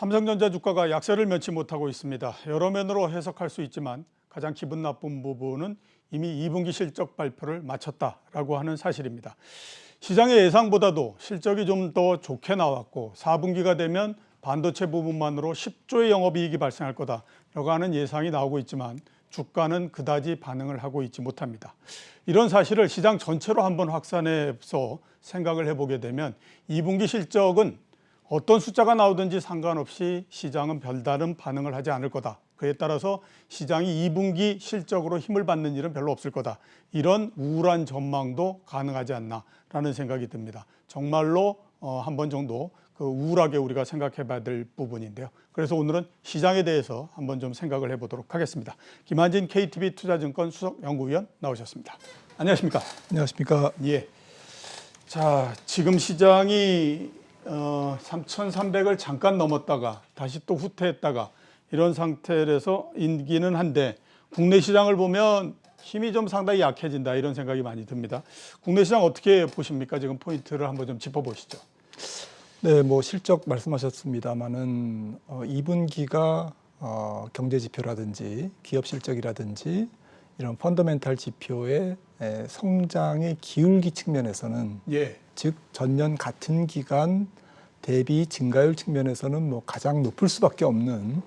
삼성전자 주가가 약세를 면치 못하고 있습니다. 여러 면으로 해석할 수 있지만 가장 기분 나쁜 부분은 이미 2분기 실적 발표를 마쳤다라고 하는 사실입니다. 시장의 예상보다도 실적이 좀 더 좋게 나왔고 4분기가 되면 반도체 부분만으로 10조의 영업이익이 발생할 거다라고 하는 예상이 나오고 있지만 주가는 그다지 반응을 하고 있지 못합니다. 이런 사실을 시장 전체로 한번 확산해서 생각을 해보게 되면 2분기 실적은 어떤 숫자가 나오든지 상관없이 시장은 별다른 반응을 하지 않을 거다. 그에 따라서 시장이 2분기 실적으로 힘을 받는 일은 별로 없을 거다. 이런 우울한 전망도 가능하지 않나라는 생각이 듭니다. 정말로 한 번 정도 그 우울하게 우리가 생각해 봐야 될 부분인데요. 그래서 오늘은 시장에 대해서 한번 좀 생각을 해보도록 하겠습니다. 김한진 KTB 투자증권 수석연구위원 나오셨습니다. 안녕하십니까? 안녕하십니까? 예. 자, 지금 시장이 3,300을 잠깐 넘었다가 다시 또 후퇴했다가 이런 상태에서 인기는 한데 국내 시장을 보면 힘이 좀 상당히 약해진다 이런 생각이 많이 듭니다. 국내 시장 어떻게 보십니까? 지금 포인트를 한번 좀 짚어보시죠. 네, 뭐 실적 말씀하셨습니다만은 2분기가 경제 지표라든지 기업 실적이라든지 이런 펀더멘탈 지표의 성장의 기울기 측면에서는 즉 전년 같은 기간 대비 증가율 측면에서는 뭐 가장 높을 수밖에 없는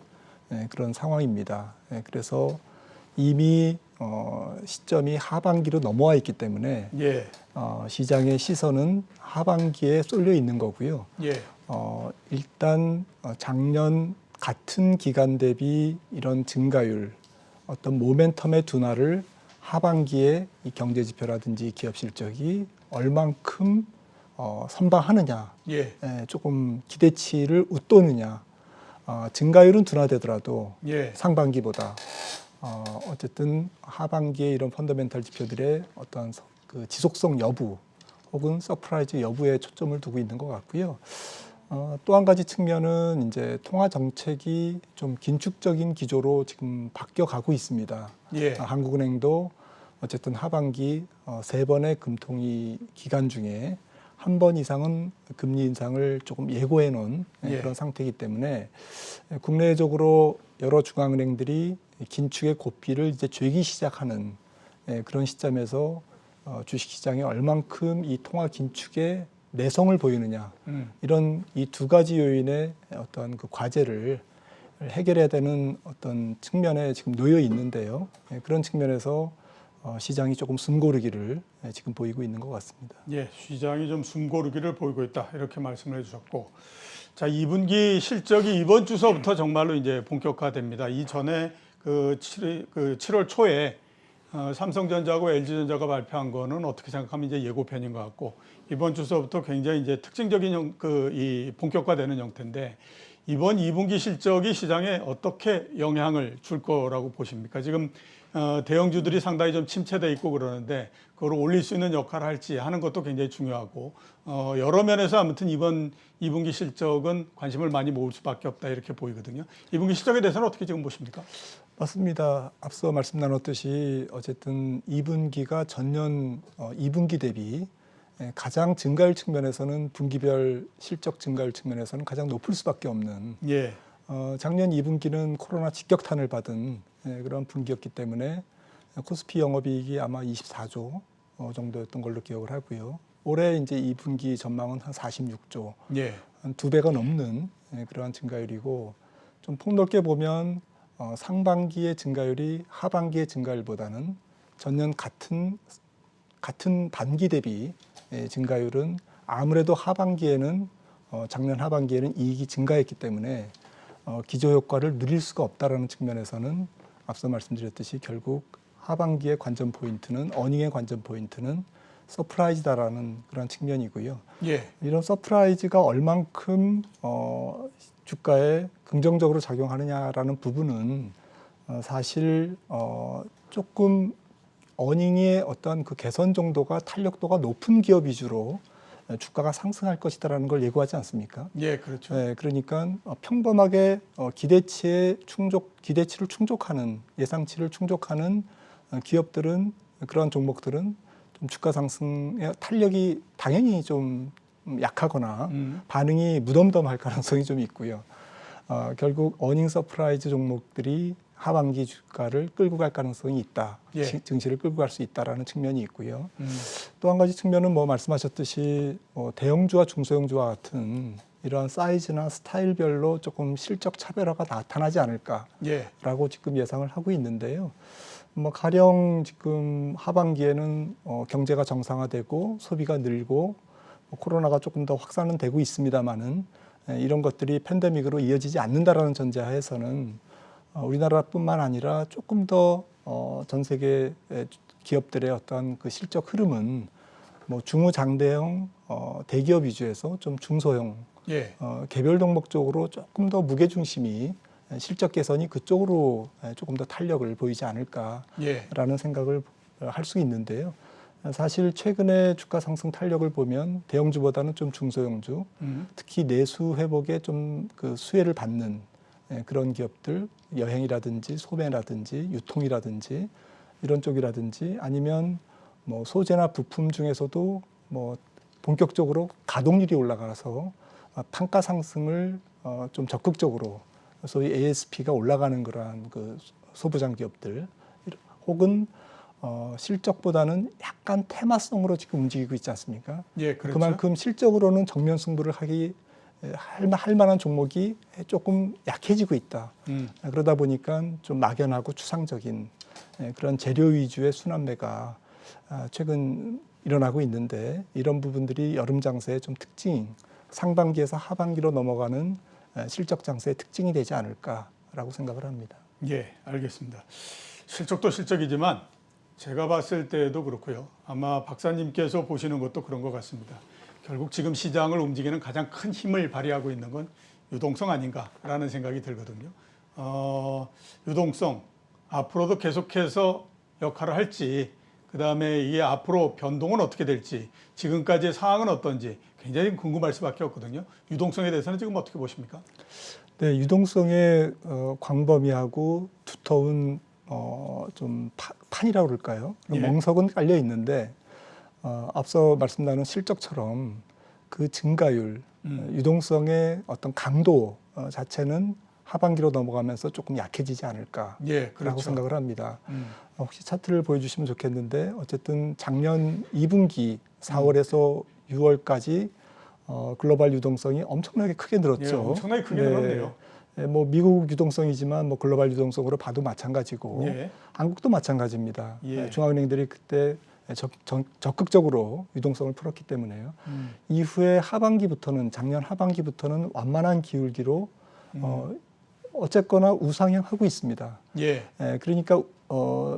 그런 상황입니다. 그래서 이미 시점이 하반기로 넘어와 있기 때문에 시장의 시선은 하반기에 쏠려 있는 거고요. 일단 작년 같은 기간 대비 이런 증가율, 어떤 모멘텀의 둔화를 하반기에 이 경제 지표라든지 기업 실적이 얼만큼 선방하느냐, 조금 기대치를 웃도느냐, 증가율은 둔화되더라도 상반기보다 어쨌든 하반기에 이런 펀더멘탈 지표들의 어떤 그 지속성 여부 혹은 서프라이즈 여부에 초점을 두고 있는 것 같고요. 또 한 가지 측면은 이제 통화 정책이 좀 긴축적인 기조로 지금 바뀌어 가고 있습니다. 한국은행도 어쨌든 하반기 3번의 금통위 기간 중에 한 번 이상은 금리 인상을 조금 예고해 놓은 그런 상태이기 때문에 국내적으로 여러 중앙은행들이 긴축의 고삐를 이제 쬐기 시작하는 그런 시점에서 주식시장이 얼만큼 이 통화 긴축에 내성을 보이느냐 이런 이 두 가지 요인의 어떤 그 과제를 해결해야 되는 어떤 측면에 지금 놓여 있는데요. 그런 측면에서 시장이 조금 숨고르기를 지금 보이고 있는 것 같습니다. 시장이 좀 숨고르기를 보이고 있다 이렇게 말씀을 해주셨고, 자 2분기 실적이 이번 주서부터 정말로 이제 본격화됩니다. 이전에 그 7월 초에 삼성전자하고 LG전자가 발표한 거는 어떻게 생각하면 이제 예고편인 것 같고 이번 주서부터 굉장히 이제 특징적인 이 본격화되는 형태인데 이번 2분기 실적이 시장에 어떻게 영향을 줄 거라고 보십니까? 지금 대형주들이 상당히 좀 침체돼 있고 그러는데 그걸 올릴 수 있는 역할을 할지 하는 것도 굉장히 중요하고 여러 면에서 아무튼 이번 2분기 실적은 관심을 많이 모을 수밖에 없다 이렇게 보이거든요. 2분기 실적에 대해서는 어떻게 지금 보십니까? 맞습니다. 앞서 말씀 나눴듯이 어쨌든 2분기가 전년 2분기 대비 가장 증가율 측면에서는 분기별 실적 증가율 측면에서는 가장 높을 수밖에 없는 작년 2분기는 코로나 직격탄을 받은 그런 분기였기 때문에 코스피 영업이익이 아마 24조 정도였던 걸로 기억을 하고요. 올해 이제 2분기 전망은 한 46조, 한 2배가 넘는 그러한 증가율이고 좀 폭넓게 보면 상반기의 증가율이 하반기의 증가율보다는 전년 같은 반기 대비 증가율은 아무래도 하반기에는 작년 하반기에는 이익이 증가했기 때문에 기저 효과를 누릴 수가 없다라는 측면에서는 앞서 말씀드렸듯이 결국 하반기의 관전 포인트는 어닝의 관전 포인트는 서프라이즈다라는 그런 측면이고요. 이런 서프라이즈가 얼만큼 주가에 긍정적으로 작용하느냐라는 부분은 사실 조금 어닝의 어떤 그 개선 정도가 탄력도가 높은 기업 위주로 주가가 상승할 것이다라는 걸 예고하지 않습니까? 그렇죠. 그러니까 평범하게 기대치를 충족하는 예상치를 충족하는 기업들은 그런 종목들은 좀 주가 상승의 탄력이 당연히 좀 약하거나 반응이 무덤덤할 가능성이 좀 있고요. 결국 어닝 서프라이즈 종목들이 하반기 주가를 끌고 갈 가능성이 있다. 예. 증시를 끌고 갈 수 있다라는 측면이 있고요. 또 한 가지 측면은 뭐 말씀하셨듯이 대형주와 중소형주와 같은 이러한 사이즈나 스타일별로 조금 실적 차별화가 나타나지 않을까라고 예. 지금 예상을 하고 있는데요. 뭐 가령 지금 하반기에는 경제가 정상화되고 소비가 늘고 코로나가 조금 더 확산은 되고 있습니다만은 이런 것들이 팬데믹으로 이어지지 않는다라는 전제하에서는 우리나라뿐만 아니라 조금 더 전 세계 기업들의 어떤 그 실적 흐름은 뭐 중후장대형 대기업 위주에서 좀 중소형 예. 개별 종목 쪽으로 조금 더 무게 중심이 실적 개선이 그쪽으로 조금 더 탄력을 보이지 않을까라는 예. 생각을 할 수 있는데요. 사실 최근에 주가 상승 탄력을 보면 대형주보다는 좀 중소형주, 특히 내수 회복에 좀 그 수혜를 받는 그런 기업들, 여행이라든지 소매라든지 유통이라든지 이런 쪽이라든지 아니면 뭐 소재나 부품 중에서도 뭐 본격적으로 가동률이 올라가서 판가 상승을 좀 적극적으로 소위 ASP가 올라가는 그러한 그 소부장 기업들 혹은 실적보다는 약간 테마성으로 지금 움직이고 있지 않습니까? 예. 그렇죠. 그만큼 실적으로는 정면 승부를 할 만한 종목이 조금 약해지고 있다. 그러다 보니까 좀 막연하고 추상적인 그런 재료 위주의 순환매가 최근 일어나고 있는데 이런 부분들이 여름 장세의 좀 특징, 상반기에서 하반기로 넘어가는 실적 장세의 특징이 되지 않을까라고 생각을 합니다. 예, 알겠습니다. 실적도 실적이지만 제가 봤을 때도 그렇고요. 아마 박사님께서 보시는 것도 그런 것 같습니다. 결국 지금 시장을 움직이는 가장 큰 힘을 발휘하고 있는 건 유동성 아닌가라는 생각이 들거든요. 유동성 앞으로도 계속해서 역할을 할지, 그 다음에 이게 앞으로 변동은 어떻게 될지, 지금까지의 상황은 어떤지 굉장히 궁금할 수밖에 없거든요. 유동성에 대해서는 지금 어떻게 보십니까? 네, 유동성의 광범위하고 두터운 좀 판이라고 그럴까요? 예. 멍석은 깔려 있는데 앞서 말씀 나눈 실적처럼 그 증가율, 유동성의 어떤 강도 자체는 하반기로 넘어가면서 조금 약해지지 않을까라고 예, 그렇죠. 생각을 합니다. 혹시 차트를 보여주시면 좋겠는데 어쨌든 작년 2분기 4월에서 6월까지 글로벌 유동성이 엄청나게 크게 늘었죠. 예, 엄청나게 크게 늘었네요. 뭐 미국 유동성이지만 뭐 글로벌 유동성으로 봐도 마찬가지고 예. 한국도 마찬가지입니다. 예. 중앙은행들이 그때 적극적으로 유동성을 풀었기 때문에요. 이후에 하반기부터는 작년 하반기부터는 완만한 기울기로 어쨌거나 우상향하고 있습니다. 예. 그러니까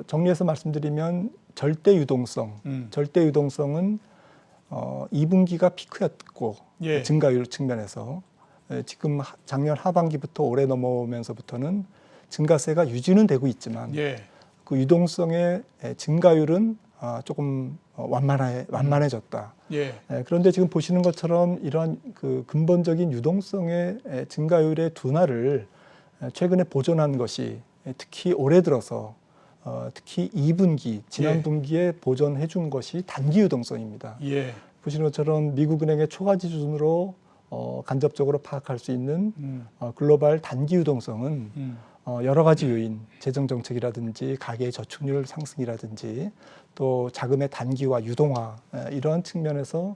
정리해서 말씀드리면 절대 유동성은 2분기가 피크였고 예. 증가율 측면에서 지금 작년 하반기부터 올해 넘어오면서부터는 증가세가 유지는 되고 있지만 예. 그 유동성의 증가율은 조금 완만해졌다. 예. 그런데 지금 보시는 것처럼 이러한 그 근본적인 유동성의 증가율의 둔화를 최근에 보존한 것이 특히 올해 들어서 특히 2분기 지난 예. 분기에 보존해 준 것이 단기 유동성입니다. 예. 보시는 것처럼 미국은행의 초과지 수준으로 간접적으로 파악할 수 있는 글로벌 단기 유동성은 여러 가지 요인, 재정 정책이라든지 가계의 저축률 상승이라든지 또 자금의 단기화, 유동화 이러한 측면에서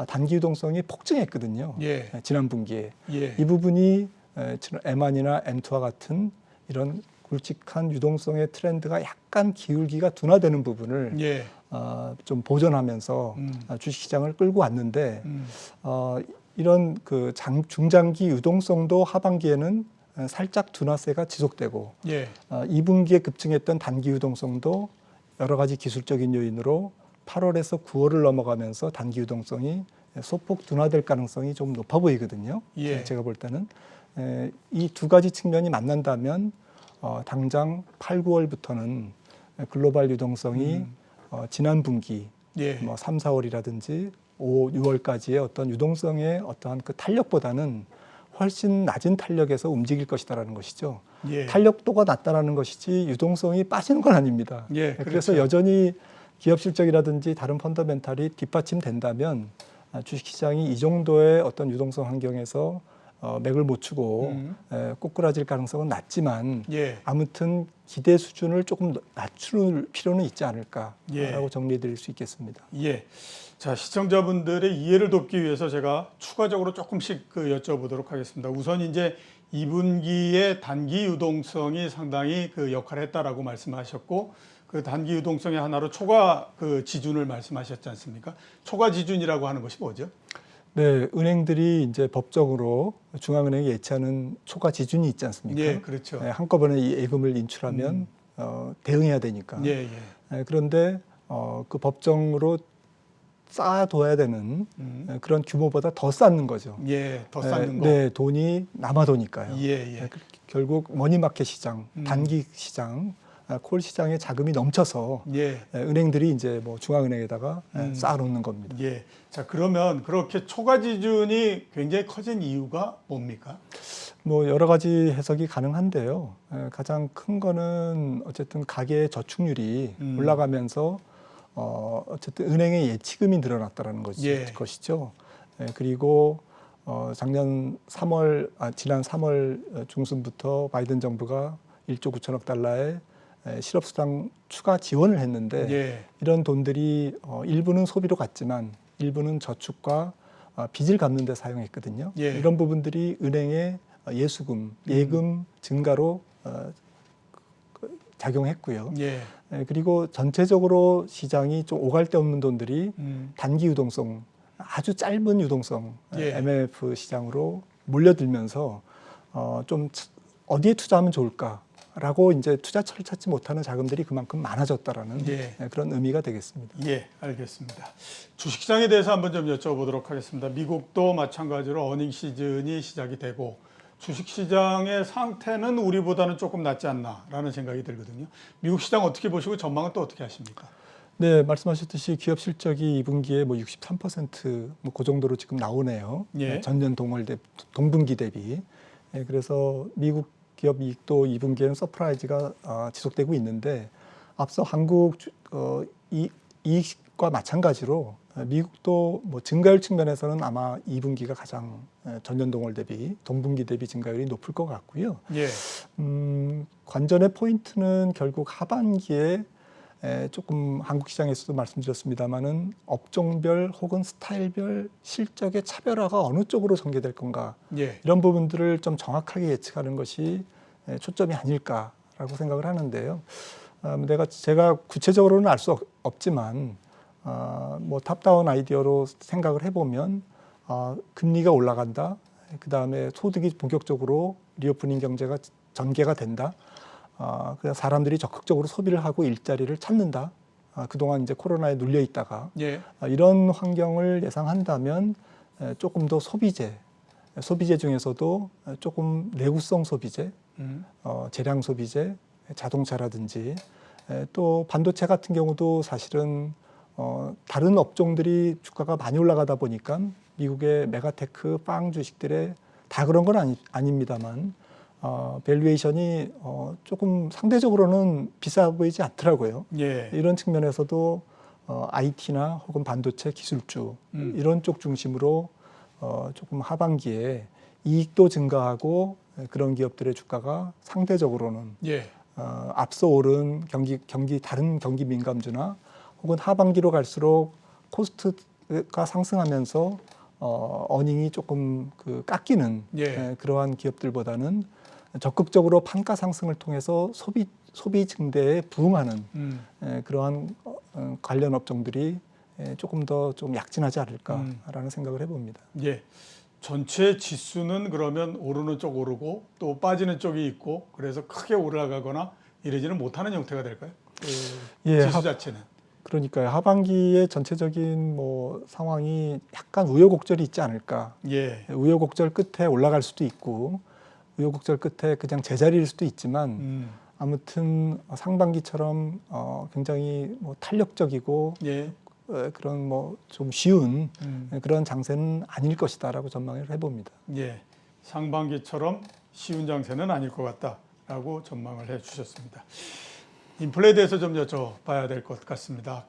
단기 유동성이 폭증했거든요. 예. 지난 분기에. 예. 이 부분이 M1이나 M2와 같은 이런 굵직한 유동성의 트렌드가 약간 기울기가 둔화되는 부분을 예. 좀 보존하면서 주식시장을 끌고 왔는데 이런 그 중장기 유동성도 하반기에는 살짝 둔화세가 지속되고 예. 2분기에 급증했던 단기 유동성도 여러 가지 기술적인 요인으로 8월에서 9월을 넘어가면서 단기 유동성이 소폭 둔화될 가능성이 좀 높아 보이거든요. 예. 제가 볼 때는 이 두 가지 측면이 만난다면 당장 8, 9월부터는 글로벌 유동성이 지난 분기 예. 뭐 3, 4월이라든지 5, 6월까지의 어떤 유동성의 어떠한 그 탄력보다는 훨씬 낮은 탄력에서 움직일 것이다라는 것이죠. 예. 탄력도가 낮다라는 것이지 유동성이 빠지는 건 아닙니다. 예, 그래서 그렇죠. 여전히 기업 실적이라든지 다른 펀더멘탈이 뒷받침된다면 주식시장이 이 정도의 어떤 유동성 환경에서 맥을 못 추고 꼬꾸라질 가능성은 낮지만 예. 아무튼 기대 수준을 조금 낮출 필요는 있지 않을까라고 예. 정리해 드릴 수 있겠습니다. 예. 자, 시청자분들의 이해를 돕기 위해서 제가 추가적으로 조금씩 여쭤보도록 하겠습니다. 우선 이제 2분기의 단기 유동성이 상당히 역할을 했다라고 말씀하셨고, 그 단기 유동성의 하나로 초과 지준을 말씀하셨지 않습니까? 초과 지준이라고 하는 것이 뭐죠? 네, 은행들이 이제 법적으로 중앙은행이 예치하는 초과 지준이 있지 않습니까? 예, 그렇죠. 네, 한꺼번에 이 예금을 인출하면 대응해야 되니까. 예, 예. 네, 그런데 그 법정으로 쌓아둬야 되는 그런 규모보다 더 쌓는 거죠. 예, 더 쌓는 거. 네, 돈이 남아도니까요. 예, 예. 네, 결국 머니마켓 시장, 단기 시장, 콜 시장에 자금이 넘쳐서 예. 은행들이 이제 뭐 중앙은행에다가 쌓아놓는 겁니다. 예. 자, 그러면 그렇게 초과 지준이 굉장히 커진 이유가 뭡니까? 뭐 여러 가지 해석이 가능한데요. 가장 큰 거는 어쨌든 가계의 저축률이 올라가면서 어쨌든 은행의 예치금이 늘어났다라는 예. 것이죠. 그리고 지난 3월 중순부터 바이든 정부가 1조 9천억 달러의 실업수당 추가 지원을 했는데 예. 이런 돈들이 일부는 소비로 갔지만 일부는 저축과 빚을 갚는 데 사용했거든요. 예. 이런 부분들이 은행의 예금 증가로 작용했고요. 예. 그리고 전체적으로 시장이 좀 오갈 데 없는 돈들이 단기 유동성, 아주 짧은 유동성 예. MMF 시장으로 몰려들면서 좀 어디에 투자하면 좋을까라고 이제 투자처를 찾지 못하는 자금들이 그만큼 많아졌다라는 예. 그런 의미가 되겠습니다. 예, 알겠습니다. 주식시장에 대해서 한번 좀 여쭤보도록 하겠습니다. 미국도 마찬가지로 어닝 시즌이 시작이 되고 주식시장의 상태는 우리보다는 조금 낫지 않나라는 생각이 들거든요. 미국 시장 어떻게 보시고 전망은 또 어떻게 하십니까? 네, 말씀하셨듯이 기업 실적이 2분기에 뭐 63% 뭐 그 정도로 지금 나오네요. 예. 전년 동분기 대비. 그래서 미국 기업 이익도 2분기에는 서프라이즈가 지속되고 있는데 앞서 한국 이익과 마찬가지로 미국도 뭐 증가율 측면에서는 아마 2분기가 가장 전년 동분기 대비 증가율이 높을 것 같고요. 예. 관전의 포인트는 결국 하반기에 조금 한국 시장에서도 말씀드렸습니다마는 업종별 혹은 스타일별 실적의 차별화가 어느 쪽으로 전개될 건가 예. 이런 부분들을 좀 정확하게 예측하는 것이 초점이 아닐까라고 생각을 하는데요. 제가 구체적으로는 알 수 없지만 뭐 탑다운 아이디어로 생각을 해보면 금리가 올라간다. 그 다음에 소득이 본격적으로 리오프닝 경제가 전개가 된다. 그래서 사람들이 적극적으로 소비를 하고 일자리를 찾는다. 그동안 이제 코로나에 눌려 있다가 예. 이런 환경을 예상한다면 조금 더 소비재 중에서도 조금 내구성 소비재, 재량 소비재, 자동차라든지 또 반도체 같은 경우도 사실은 다른 업종들이 주가가 많이 올라가다 보니까 미국의 메가테크 빵 주식들의 다 그런 건 아닙니다만 밸류에이션이 조금 상대적으로는 비싸 보이지 않더라고요. 예. 이런 측면에서도 IT나 혹은 반도체 기술주 이런 쪽 중심으로 조금 하반기에 이익도 증가하고 그런 기업들의 주가가 상대적으로는 예. 앞서 오른 다른 경기 민감주나 혹은 하반기로 갈수록 코스트가 상승하면서 어닝이 조금 깎이는 예. 그러한 기업들보다는 적극적으로 판가 상승을 통해서 소비 증대에 부응하는 그러한 관련 업종들이 조금 더 좀 약진하지 않을까라는 생각을 해봅니다. 예. 전체 지수는 그러면 오르는 쪽 오르고 또 빠지는 쪽이 있고 그래서 크게 올라가거나 이러지는 못하는 형태가 될까요? 지수 자체는. 그러니까요. 하반기의 전체적인 뭐 상황이 약간 우여곡절이 있지 않을까. 예. 우여곡절 끝에 올라갈 수도 있고 우여곡절 끝에 그냥 제자리일 수도 있지만 아무튼 상반기처럼 굉장히 뭐 탄력적이고 예. 그런 뭐 좀 쉬운 그런 장세는 아닐 것이다라고 전망을 해봅니다. 예. 상반기처럼 쉬운 장세는 아닐 것 같다라고 전망을 해주셨습니다. 인플레에 대해서 좀 여쭤봐야 될 것 같습니다.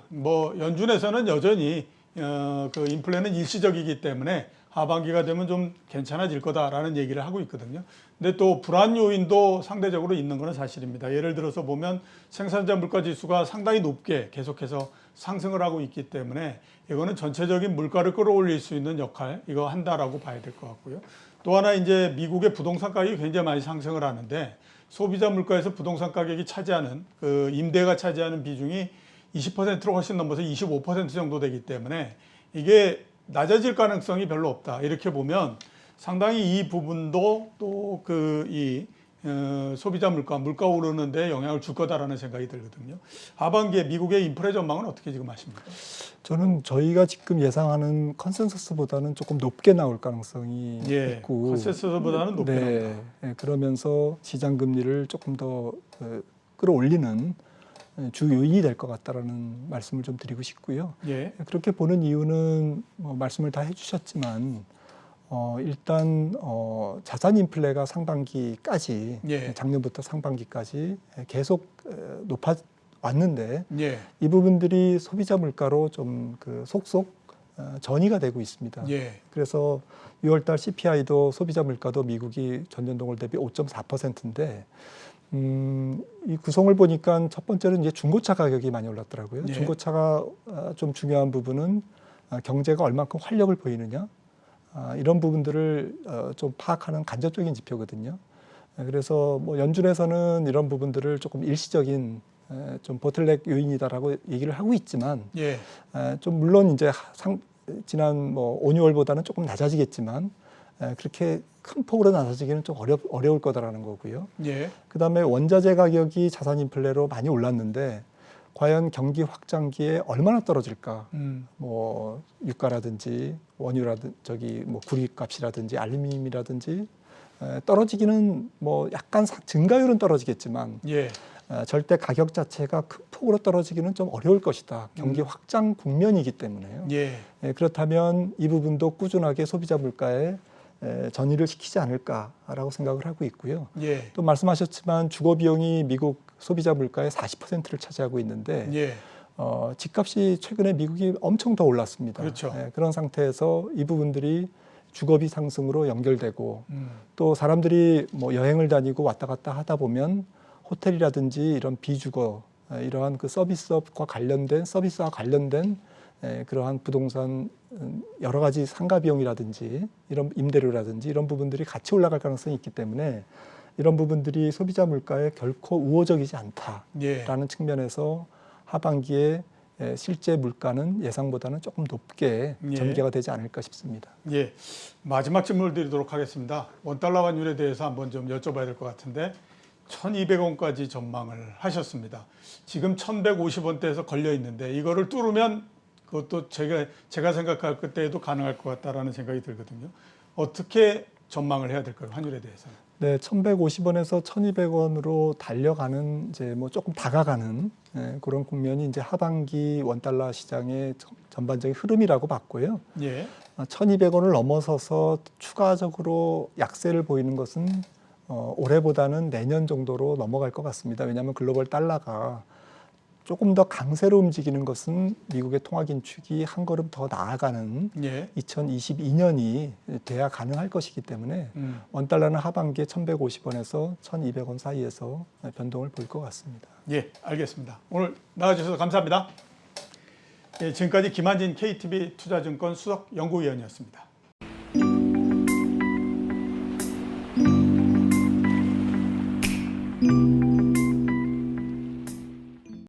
뭐 연준에서는 여전히 그 인플레는 일시적이기 때문에 하반기가 되면 좀 괜찮아질 거다라는 얘기를 하고 있거든요. 근데 또 불안 요인도 상대적으로 있는 것은 사실입니다. 예를 들어서 보면 생산자 물가 지수가 상당히 높게 계속해서 상승을 하고 있기 때문에 이거는 전체적인 물가를 끌어올릴 수 있는 역할 이거 한다라고 봐야 될 것 같고요. 또 하나 이제 미국의 부동산 가격이 굉장히 많이 상승을 하는데 소비자 물가에서 부동산 가격이 차지하는 그 임대가 차지하는 비중이 20%로 훨씬 넘어서 25% 정도 되기 때문에 이게 낮아질 가능성이 별로 없다. 이렇게 보면 상당히 이 부분도 또 소비자 물가 오르는데 영향을 줄 거다라는 생각이 들거든요. 하반기에 미국의 인플레 전망은 어떻게 지금 하십니까? 저는 저희가 지금 예상하는 컨센서스보다는 조금 높게 나올 가능성이 있고, 컨센서스보다는 높게 나온다. 네, 그러면서 시장 금리를 조금 더 끌어올리는 주 요인이 될 것 같다라는 말씀을 좀 드리고 싶고요. 예. 그렇게 보는 이유는 뭐 말씀을 다 해주셨지만 일단 자산 인플레가 상반기까지 예. 작년부터 상반기까지 계속 높아 왔는데 예. 이 부분들이 소비자 물가로 좀 속속 전이가 되고 있습니다. 예. 그래서 6월달 CPI도 소비자 물가도 미국이 전년 동월 대비 5.4%인데 이 구성을 보니까 첫 번째는 이제 중고차 가격이 많이 올랐더라고요. 예. 중고차가 좀 중요한 부분은 경제가 얼만큼 활력을 보이느냐 이런 부분들을 좀 파악하는 간접적인 지표거든요. 그래서 뭐 연준에서는 이런 부분들을 조금 일시적인 좀 보틀넥 요인이다라고 얘기를 하고 있지만 예. 좀 물론 이제 지난 뭐 5, 6월보다는 조금 낮아지겠지만 그렇게 큰 폭으로 낮아지기는 좀 어려울 거다라는 거고요. 예. 그다음에 원자재 가격이 자산 인플레로 많이 올랐는데 과연 경기 확장기에 얼마나 떨어질까? 뭐 유가라든지 원유라든지 뭐 구리값이라든지 알루미늄이라든지 떨어지기는 뭐 약간 증가율은 떨어지겠지만 예. 절대 가격 자체가 큰 폭으로 떨어지기는 좀 어려울 것이다. 경기 확장 국면이기 때문에요. 예. 그렇다면 이 부분도 꾸준하게 소비자 물가에 전이를 시키지 않을까라고 생각을 하고 있고요. 예. 또 말씀하셨지만 주거 비용이 미국 소비자 물가의 40%를 차지하고 있는데 예. 집값이 최근에 미국이 엄청 더 올랐습니다. 그렇죠. 그런 상태에서 이 부분들이 주거비 상승으로 연결되고 또 사람들이 뭐 여행을 다니고 왔다 갔다 하다 보면 호텔이라든지 이런 비주거 이러한 그 서비스와 관련된 그러한 부동산 여러 가지 상가 비용이라든지 이런 임대료라든지 이런 부분들이 같이 올라갈 가능성이 있기 때문에 이런 부분들이 소비자 물가에 결코 우호적이지 않다라는 측면에서 하반기에 실제 물가는 예상보다는 조금 높게 전개가 되지 않을까 싶습니다. 예. 마지막 질문을 드리도록 하겠습니다. 원달러 환율에 대해서 한번 좀 여쭤봐야 될 것 같은데 1,200원까지 전망을 하셨습니다. 지금 1,150원대에서 걸려 있는데 이거를 뚫으면 그것도 제가 생각할 그때에도 가능할 것 같다라는 생각이 들거든요. 어떻게 전망을 해야 될까요? 환율에 대해서는. 네, 1,150원에서 1,200원으로 달려가는 이제 뭐 조금 다가가는 그런 국면이 이제 하반기 원달러 시장의 전반적인 흐름이라고 봤고요. 예. 1,200원을 넘어서서 추가적으로 약세를 보이는 것은 올해보다는 내년 정도로 넘어갈 것 같습니다. 왜냐하면 글로벌 달러가 조금 더 강세로 움직이는 것은 미국의 통화긴축이 한 걸음 더 나아가는 2022년이 돼야 가능할 것이기 때문에 원달러는 하반기에 1,150원에서 1,200원 사이에서 변동을 보일 것 같습니다. 예, 알겠습니다. 오늘 나와주셔서 감사합니다. 예, 지금까지 김한진 KTB 투자증권 수석 연구위원이었습니다.